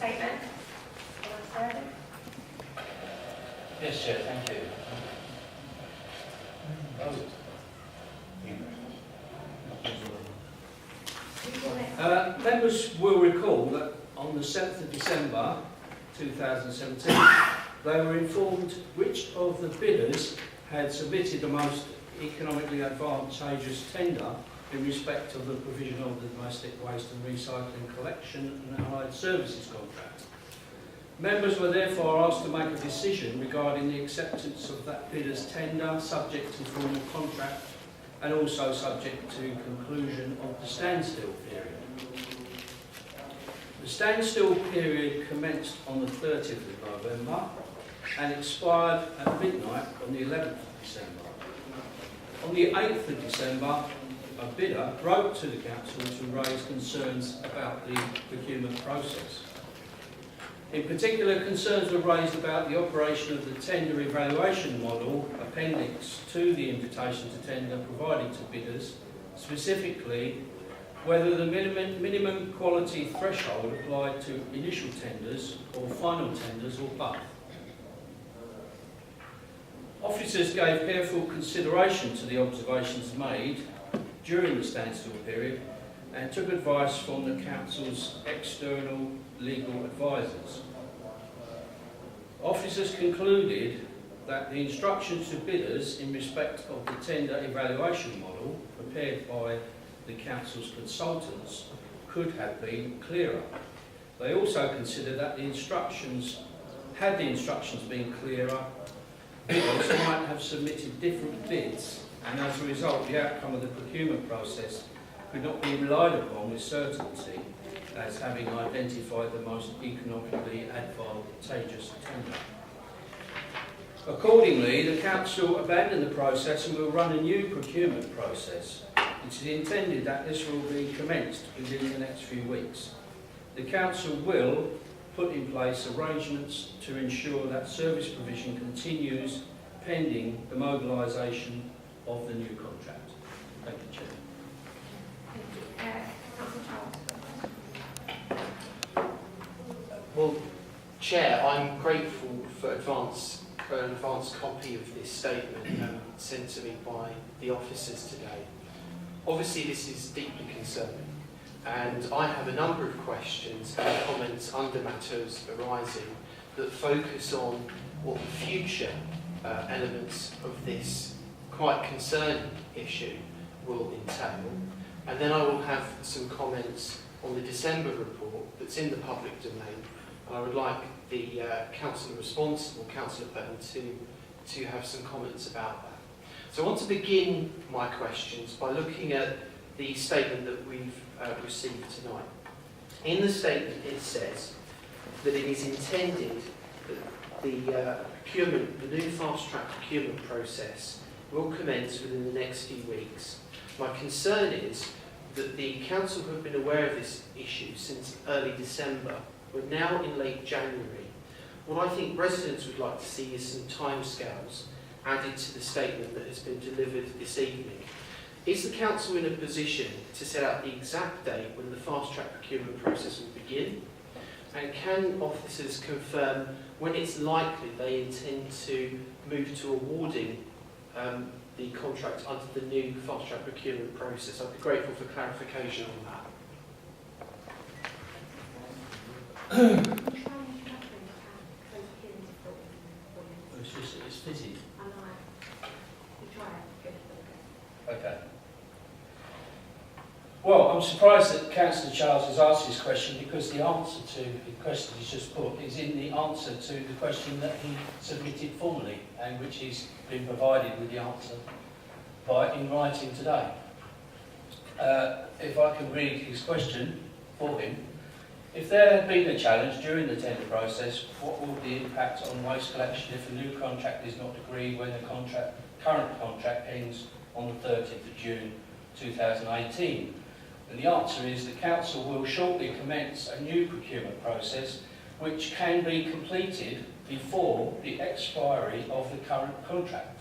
statement. Yes, Chair, thank you. Members will recall that on the 7th of December 2017, they were informed which of the bidders had submitted the most economically advantageous tender in respect of the provision of the domestic waste and recycling collection and allied services contract. Members were therefore asked to make a decision regarding the acceptance of that bidder's tender, subject to formal contract and also subject to conclusion of the standstill period. The standstill period commenced on the 30th of November and expired at midnight on the 11th of December. On the 8th of December, a bidder wrote to the Council to raise concerns about the procurement process. In particular, concerns were raised about the operation of the tender evaluation model appendix to the invitation to tender provided to bidders, specifically whether the minimum quality threshold applied to initial tenders or final tenders or both. Officers gave careful consideration to the observations made during the standstill period and took advice from the Council's external legal advisors. Officers concluded that the instructions to bidders in respect of the tender evaluation model prepared by the Council's consultants could have been clearer. They also considered that had the instructions been clearer, bidders might have submitted different bids, and as a result the outcome of the procurement process could not be relied upon with certainty as having identified the most economically advantageous tender. Accordingly, the Council abandoned the process and will run a new procurement process. It is intended that this will be commenced within the next few weeks. The Council will put in place arrangements to ensure that service provision continues pending the mobilisation of the new contract. Thank you, Chair. Well, Chair, I'm grateful for an advance copy of this statement sent to me by the officers today. Obviously, this is deeply concerning, and I have a number of questions and comments under matters arising that focus on what the future elements of this quite concerning issue will entail. And then I will have some comments on the December report that's in the public domain, and I would like the Councillor responsible, Councillor Burton, to have some comments about that. So I want to begin my questions by looking at the statement that we've received tonight. In the statement it says that it is intended that the new fast-track procurement process will commence within the next few weeks. My concern is that the Council have been aware of this issue since early December. We're now in late January. What I think residents would like to see is some timescales added to the statement that has been delivered this evening. Is the Council in a position to set out the exact date when the fast-track procurement process will begin? And can officers confirm when it's likely they intend to move to awarding the contract under the new fast-track procurement process? I'd be grateful for clarification on that. It's fitted. Okay. Well, I'm surprised that Councillor Charles has asked this question, because the answer to the question he's just put is in the answer to the question that he submitted formally, and which he's been provided with the answer in writing today. If I can read his question for him. If there had been a challenge during the tender process, what will the impact on waste collection if a new contract is not agreed when the current contract ends on the 30th of June 2018? And the answer is the Council will shortly commence a new procurement process which can be completed before the expiry of the current contract.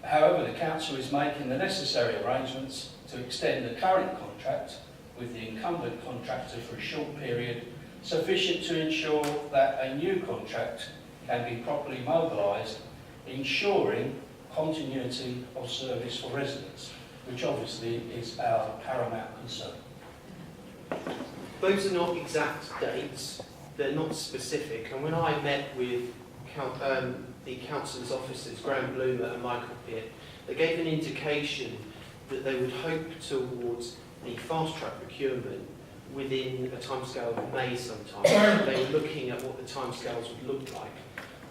However, the Council is making the necessary arrangements to extend the current contract with the incumbent contractor for a short period sufficient to ensure that a new contract can be properly mobilised, ensuring continuity of service for residents, which obviously is our paramount concern. Those are not exact dates, they're not specific, and when I met with the council's officers, Graham Bloomer and Michael Pitt, they gave an indication that they would hope towards the fast-track procurement within a timescale of May sometime. They were looking at what the timescales would look like.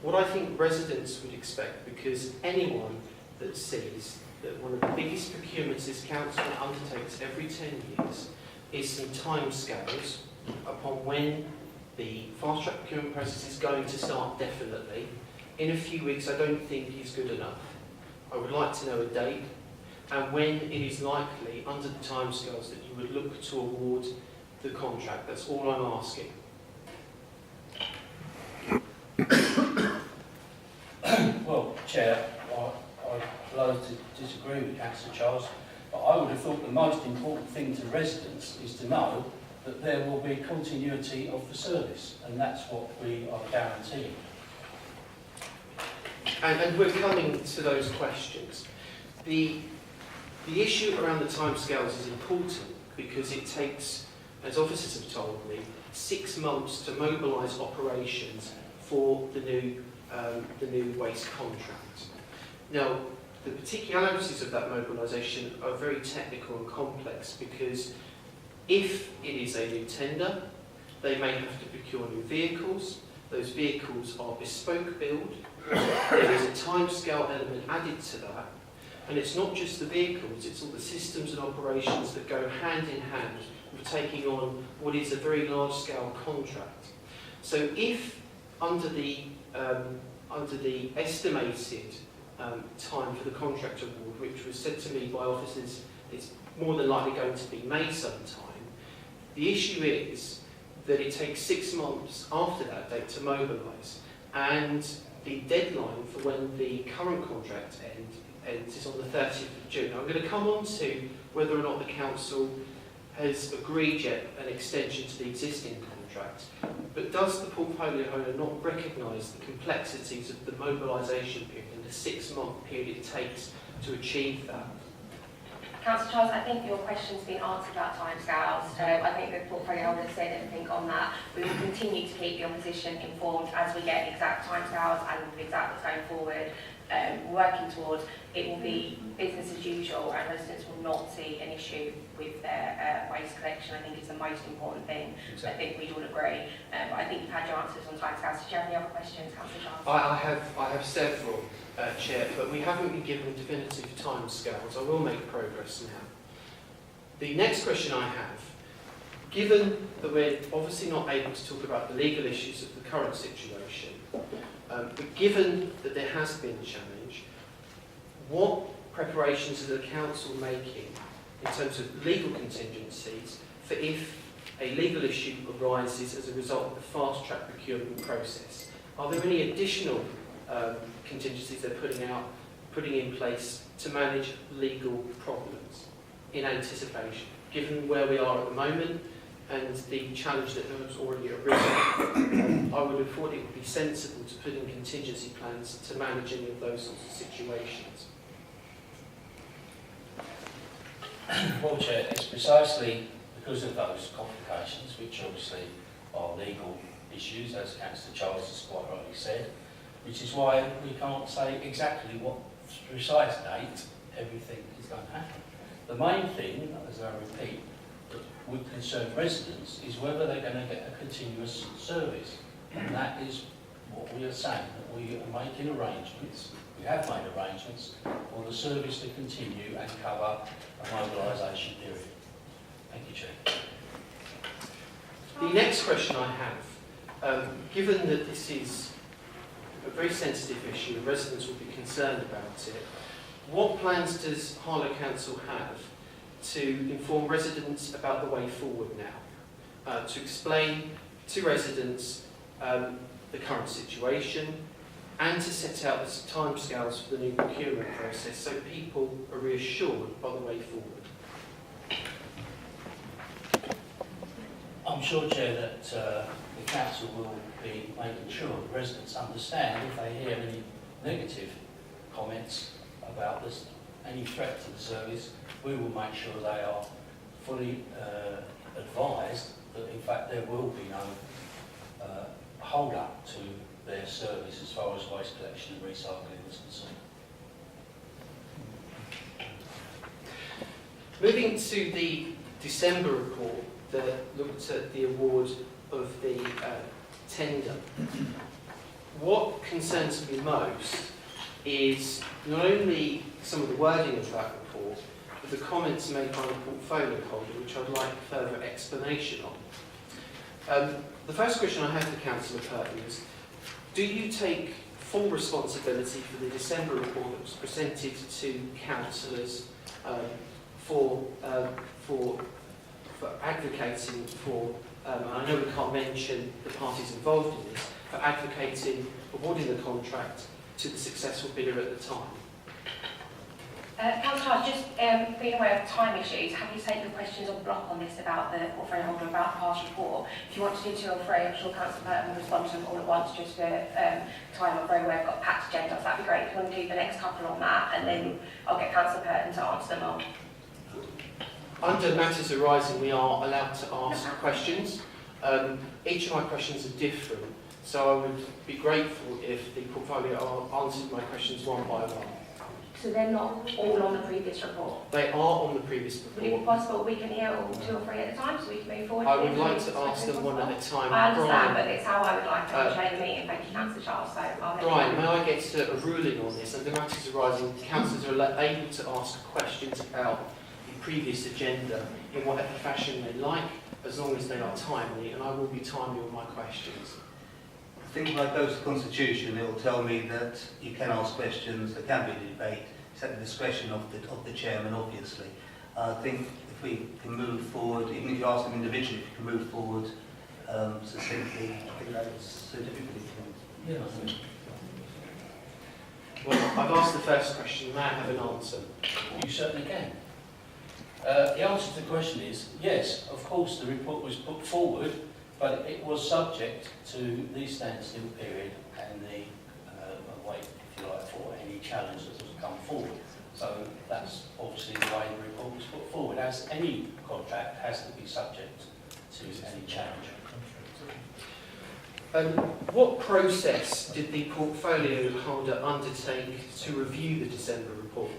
What I think residents would expect, because anyone that sees that one of the biggest procurements this council undertakes every 10 years is some timescales upon when the fast-track procurement process is going to start definitely. In a few weeks, I don't think is good enough. I would like to know a date and when it is likely, under the timescales, that you would look to award the contract. That's all I'm asking. Well, Chair, I'd love to disagree with Councillor Charles, but I would have thought the most important thing to residents is to know that there will be continuity of the service, and that's what we are guaranteeing. And we're coming to those questions. The issue around the timescales is important because it takes, as officers have told me, 6 months to mobilise operations for the new waste contract. Now, the particularities of that mobilisation are very technical and complex because if it is a new tender, they may have to procure new vehicles. Those vehicles are bespoke build. There is a timescale element added to that. And it's not just the vehicles, it's all the systems and operations that go hand in hand with taking on what is a very large-scale contract. So if under the estimated time for the contract award, which was said to me by officers, it's more than likely going to be May sometime, the issue is that it takes 6 months after that date to mobilise, and the deadline for when the current contract ends is on the 30th of June. Now, I'm going to come on to whether or not the council has agreed yet an extension to the existing contract, but does the portfolio owner not recognise the complexities of the mobilisation period and the 6-month period it takes to achieve that? Councillor Charles, I think your question's been answered about timescales. I think the portfolio holder said everything on that. We will continue to keep the opposition informed as we get exact timescales and exact what's going forward. Working towards, it will be business as usual and residents will not see an issue with their waste collection. I think it's the most important thing. Exactly. I think we'd all agree. But I think you've had your answers on timescales. Did you have any other questions, Councillor Charles? I have several, Chair, but we haven't been given definitive timescales. I will make progress now. The next question I have, given that we're obviously not able to talk about the legal issues of the current situation, but given that there has been a challenge, what preparations is the council making in terms of legal contingencies for if a legal issue arises as a result of the fast-track procurement process? Are there any additional contingencies they're putting in place to manage legal problems in anticipation, given where we are at the moment and the challenge that has already arisen? I would have thought it would be sensible to put in contingency plans to manage any of those sorts of situations. Well, Chair, it's precisely because of those complications, which obviously are legal issues, as Councillor Charles has quite rightly said, which is why we can't say exactly what precise date everything is going to happen. The main thing, as I repeat, that would concern residents is whether they're going to get a continuous service. And that is what we are saying, that we are making arrangements, we have made arrangements for the service to continue and cover a mobilisation period. Thank you, Chair. The next question I have, given that this is a very sensitive issue and residents will be concerned about it, what plans does Harlow Council have to inform residents about the way forward now? To explain to residents the current situation and to set out the timescales for the new procurement process so people are reassured by the way forward. I'm sure, Chair, that council will be making sure the residents understand if they hear any negative comments about this, any threat to the service, we will make sure they are fully advised that in fact there will be no hold up to their service as far as waste collection and recycling is concerned. Moving to the December report that looked at the award of the tender, what concerns me most is not only some of the wording of that report, but the comments made by the portfolio holder, which I'd like further explanation on. The first question I have for Councillor Purton is, do you take full responsibility for the December report that was presented to councillors for advocating for, and I know we can't mention the parties involved in this, for advocating awarding the contract to the successful bidder at the time? Councillor, just being aware of time issues, have you taken questions on block on this about the portfolio holder, about the past report? If you want to do 2 or 3, I'm sure Councillor Burton will respond to them all at once, just for time. I'm very aware I've got a packed agenda, so that'd be great if you want to do the next couple on that, and then I'll get Councillor Burton to answer them all. Under matters arising, we are allowed to ask questions. Each of my questions are different, so I would be grateful if the portfolio answered my questions one by one. So they're not all on the previous report? They are on the previous Would it be report. possible we can hear all 2 or 3 at a time so we can move forward? I would like to ask them one at a time. I understand, Brian, but it's how I would like to chair the meeting. Thank you, Councillor Charles. So I'll let Brian, you may I get a ruling on this? Under matters arising, councillors are able to ask questions about the previous agenda in whatever fashion they like, as long as they are timely, and I will be timely with my questions. I think when I go to the Constitution, it will tell me that you can ask questions, there can be a debate. It's at the discretion of the chairman, obviously. I think if we can move forward, even if you ask them individually, if you can move forward succinctly, I think that's so difficult. Yeah. Well, I've asked the first question. May I have an answer? You certainly can. The answer to the question is yes, of course the report was put forward, but it was subject to the standstill period and the wait, if you like, for any challenge that has come forward. So that's obviously the way the report was put forward, as any contract has to be subject to any challenge. What process did the portfolio holder undertake to review the December report?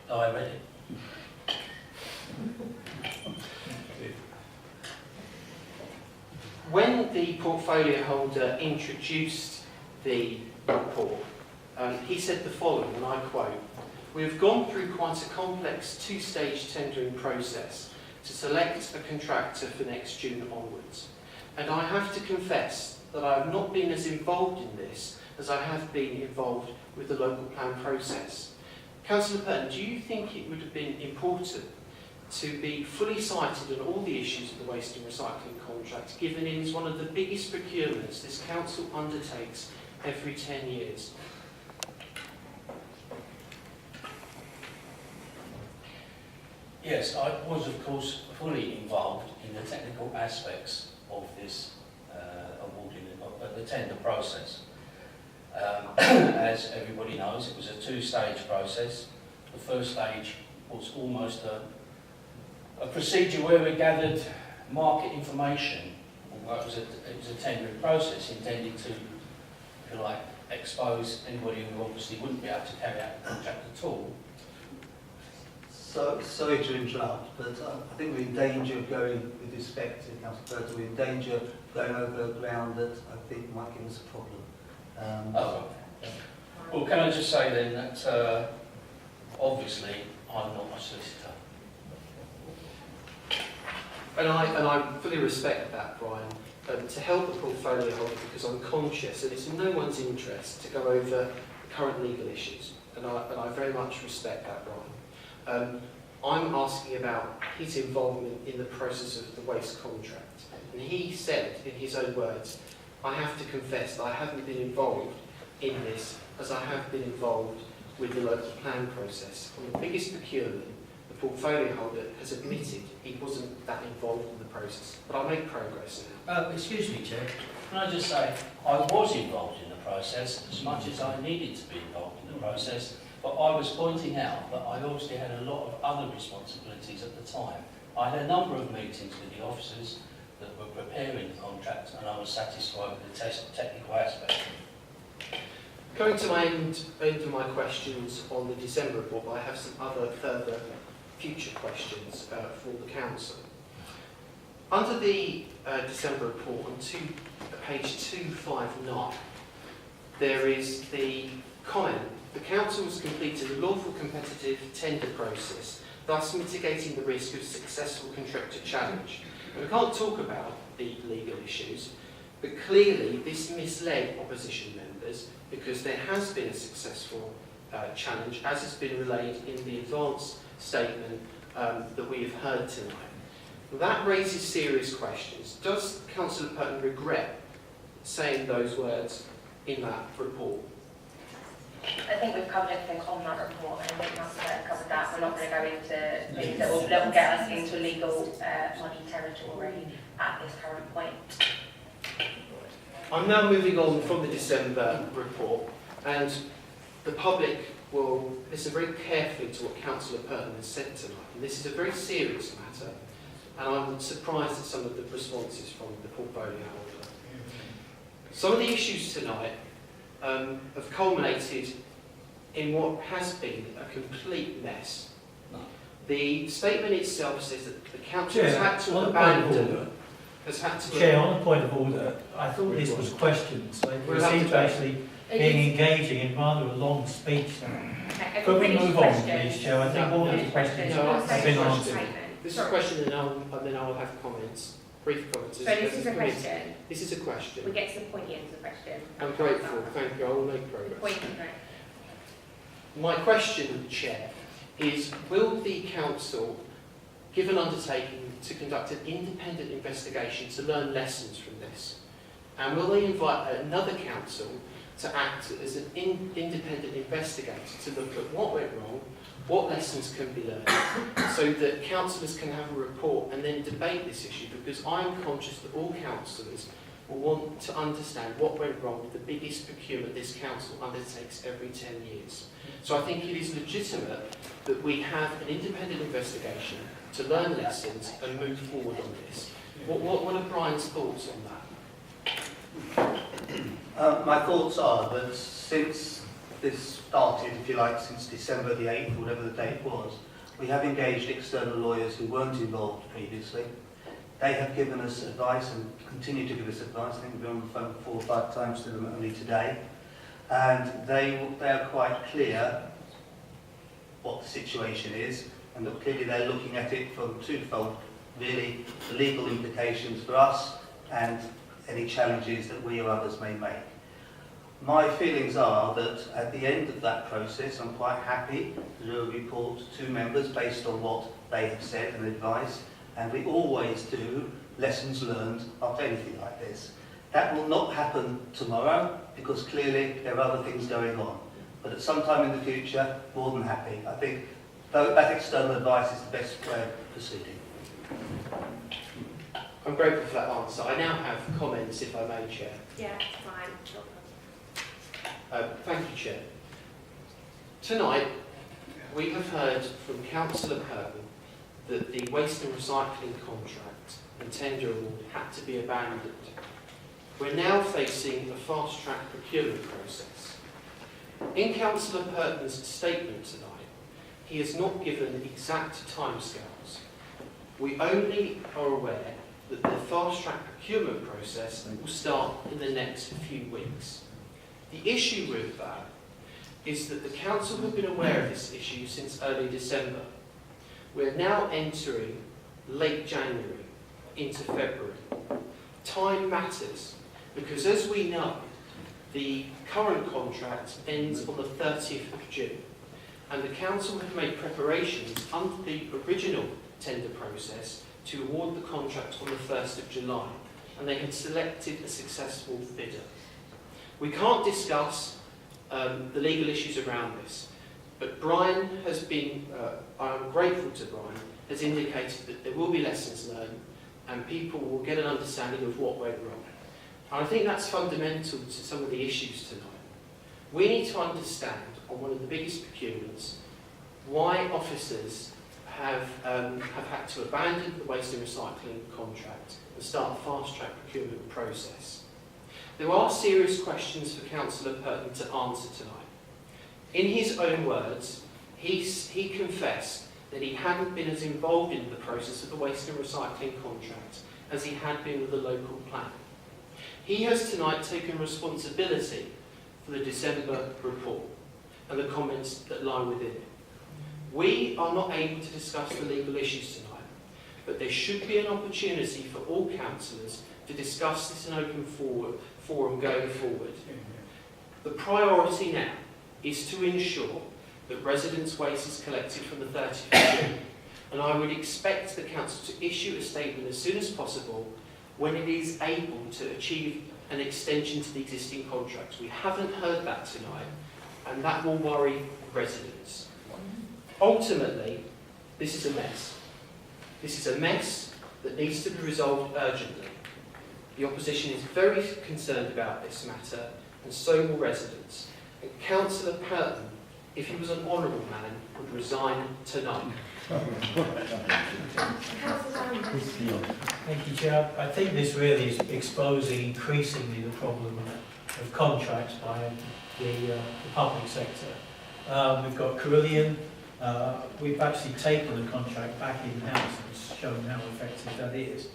Oh, I read it. When the portfolio holder introduced the report, he said the following, and I quote, "We have gone through quite a complex 2-stage tendering process to select a contractor for next June onwards. And I have to confess that I have not been as involved in this as I have been involved with the local plan process." Councillor Purton, do you think it would have been important to be fully cited on all the issues of the waste and recycling contract, given it is one of the biggest procurements this council undertakes every 10 years? Yes, I was of course fully involved in the technical aspects of this awarding of the tender process. As everybody knows, it was a 2-stage process. The first stage was almost a procedure where we gathered market information. Although it was a tendering process intended to, if you like, expose anybody who obviously wouldn't be able to carry out the contract at all. So, sorry to interrupt, but I think we're in danger of going, with respect to Councillor Burton, we're in danger of going over ground that I think might give us a problem. Well, can I just say then that obviously I'm not a solicitor. And I fully respect that, Brian, to help the portfolio holder, because I'm conscious that it's in no one's interest to go over the current legal issues, and I very much respect that, Brian. I'm asking about his involvement in the process of the waste contract, and he said, in his own words, "I have to confess that I haven't been involved in this as I have been involved with the local plan process on the biggest procurement of portfolio holder has admitted he wasn't that involved in the process, but I make progress now. Excuse me, Chair. Can I just say, I was involved in the process as much as I needed to be involved in the process, but I was pointing out that I obviously had a lot of other responsibilities at the time. I had a number of meetings with the officers that were preparing the contract, and I was satisfied with the technical aspect. Going to my end of my questions on the December report, but I have some other further future questions for the Council. Under the December report, on page 259, there is the comment: the Council has completed a lawful competitive tender process, thus mitigating the risk of successful contractor challenge. And we can't talk about the legal issues, but clearly this misled opposition members because there has been a successful challenge, as has been relayed in the advance statement that we have heard tonight. That raises serious questions. Does Councillor Purton regret saying those words in that report? I think we've covered everything on that report, and I think that's covered that. We're not going to go into things that will get us into legal muddy territory at this current point. I'm now moving on from the December report, and the public will listen very carefully to what Councillor Purton has said tonight. And this is a very serious matter, and I'm surprised at some of the responses from the portfolio holder. Some of the issues tonight have culminated in what has been a complete mess. The statement itself says that the Council has had to abandon... Chair, on a point of order, I thought this was questions. We seem to actually being engaging in rather a long speech now. Okay, Could we move on, please, Chair? I think all of the questions have been answered. This is a question, and then I'll have comments, brief comments. So this is a question. This is a question. We get to the pointy end of the question. I'm grateful, thank you, I will make progress. Pointy, right. My question, Chair, is will the Council give an undertaking to conduct an independent investigation to learn lessons from this? And will they invite another council to act as an independent investigator to look at what went wrong, what lessons can be learned, so that councillors can have a report and then debate this issue? Because I'm conscious that all councillors will want to understand what went wrong with the biggest procurement this council undertakes every 10 years. So I think it is legitimate that we have an independent investigation to learn lessons and move forward on this. What are Brian's thoughts on that? My thoughts are that since this started, if you like, since December the 8th, whatever the date was, we have engaged external lawyers who weren't involved previously. They have given us advice and continue to give us advice. I think we've been on the phone 4 or 5 times to them only today. And they are quite clear what the situation is, and that clearly they're looking at it from twofold, really, the legal implications for us and any challenges that we or others may make. My feelings are that at the end of that process, I'm quite happy to do a report to members based on what they have said and advice, and we always do lessons learned after anything like this. That will not happen tomorrow, because clearly there are other things going on. But at some time in the future, more than happy. I think that external advice is the best way of proceeding. I'm grateful for that answer. I now have comments, if I may, Chair. Yeah, fine. Thank you, Chair. Tonight, we have heard from Councillor Purton that the waste and recycling contract and tender award had to be abandoned. We're now facing a fast-track procurement process. In Councillor Purton's statement tonight, he has not given exact timescales. We only are aware that the fast-track procurement process will start in the next few weeks. The issue with that is that the Council have been aware of this issue since early December. We're now entering late January into February. Time matters, because as we know, the current contract ends on the 30th of June, and the Council have made preparations under the original tender process to award the contract on the 1st of July, and they had selected a successful bidder. We can't discuss the legal issues around this, But Brian has been, I'm grateful to Brian, has indicated that there will be lessons learned and people will get an understanding of what went wrong. And I think that's fundamental to some of the issues tonight. We need to understand, on one of the biggest procurements, why officers have had to abandon the waste and recycling contract and start a fast-track procurement process. There are serious questions for Councillor Purton to answer tonight. In his own words, he confessed that he hadn't been as involved in the process of the waste and recycling contract as he had been with the local plan. He has tonight taken responsibility for the December report and the comments that lie within it. We are not able to discuss the legal issues tonight, but there should be an opportunity for all councillors to discuss this in open forum going forward. The priority now is to ensure that residents' waste is collected from the 30th of June, and I would expect the council to issue a statement as soon as possible when it is able to achieve an extension to the existing contracts. We haven't heard that tonight, and that will worry residents. Ultimately, this is a mess. This is a mess that needs to be resolved urgently. The opposition is very concerned about this matter, and so will residents. And Councillor Purton, if he was an honourable man, would resign tonight. Thank you, Chair. I think this really is exposing increasingly the problem of contracts by the public sector. We've got Carillion. We've actually taken the contract back in-house and shown how effective that is.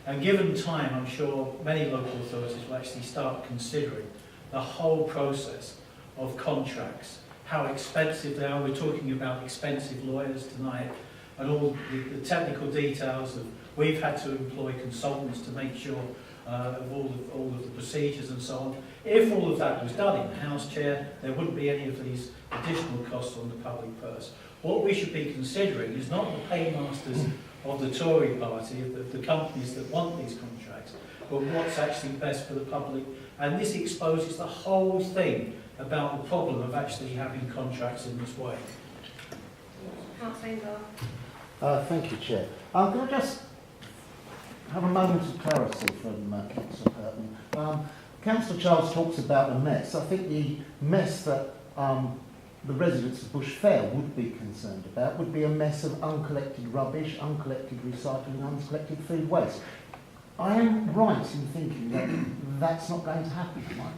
And given time, I'm sure many local authorities will actually start considering the whole process of contracts, how expensive they are. We're talking about expensive lawyers tonight, and all the technical details of we've had to employ consultants to make sure of all of the procedures and so on. If all of that was done in the House, Chair, there wouldn't be any of these additional costs on the public purse. What we should be considering is not the paymasters of the Tory party, the companies that want these contracts, but what's actually best for the public. And this exposes the whole thing about the problem of actually having contracts in this way. Councillor Thank you, Chair. Can I just have a moment of clarity from Councillor Purton? Councillor Charles talks about a mess. I think the mess that the residents of Bush Fair would be concerned about would be a mess of uncollected rubbish, uncollected recycling, uncollected food waste. I am right in thinking that that's not going to happen, am I?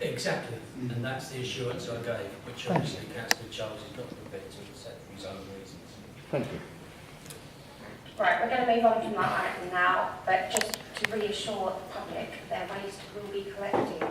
Exactly, and that's the assurance I gave, which obviously Councillor Charles is not prepared to accept for his own reasons. Thank you. Right, we're going to move on from that item now, but just to reassure the public, their waste will be collected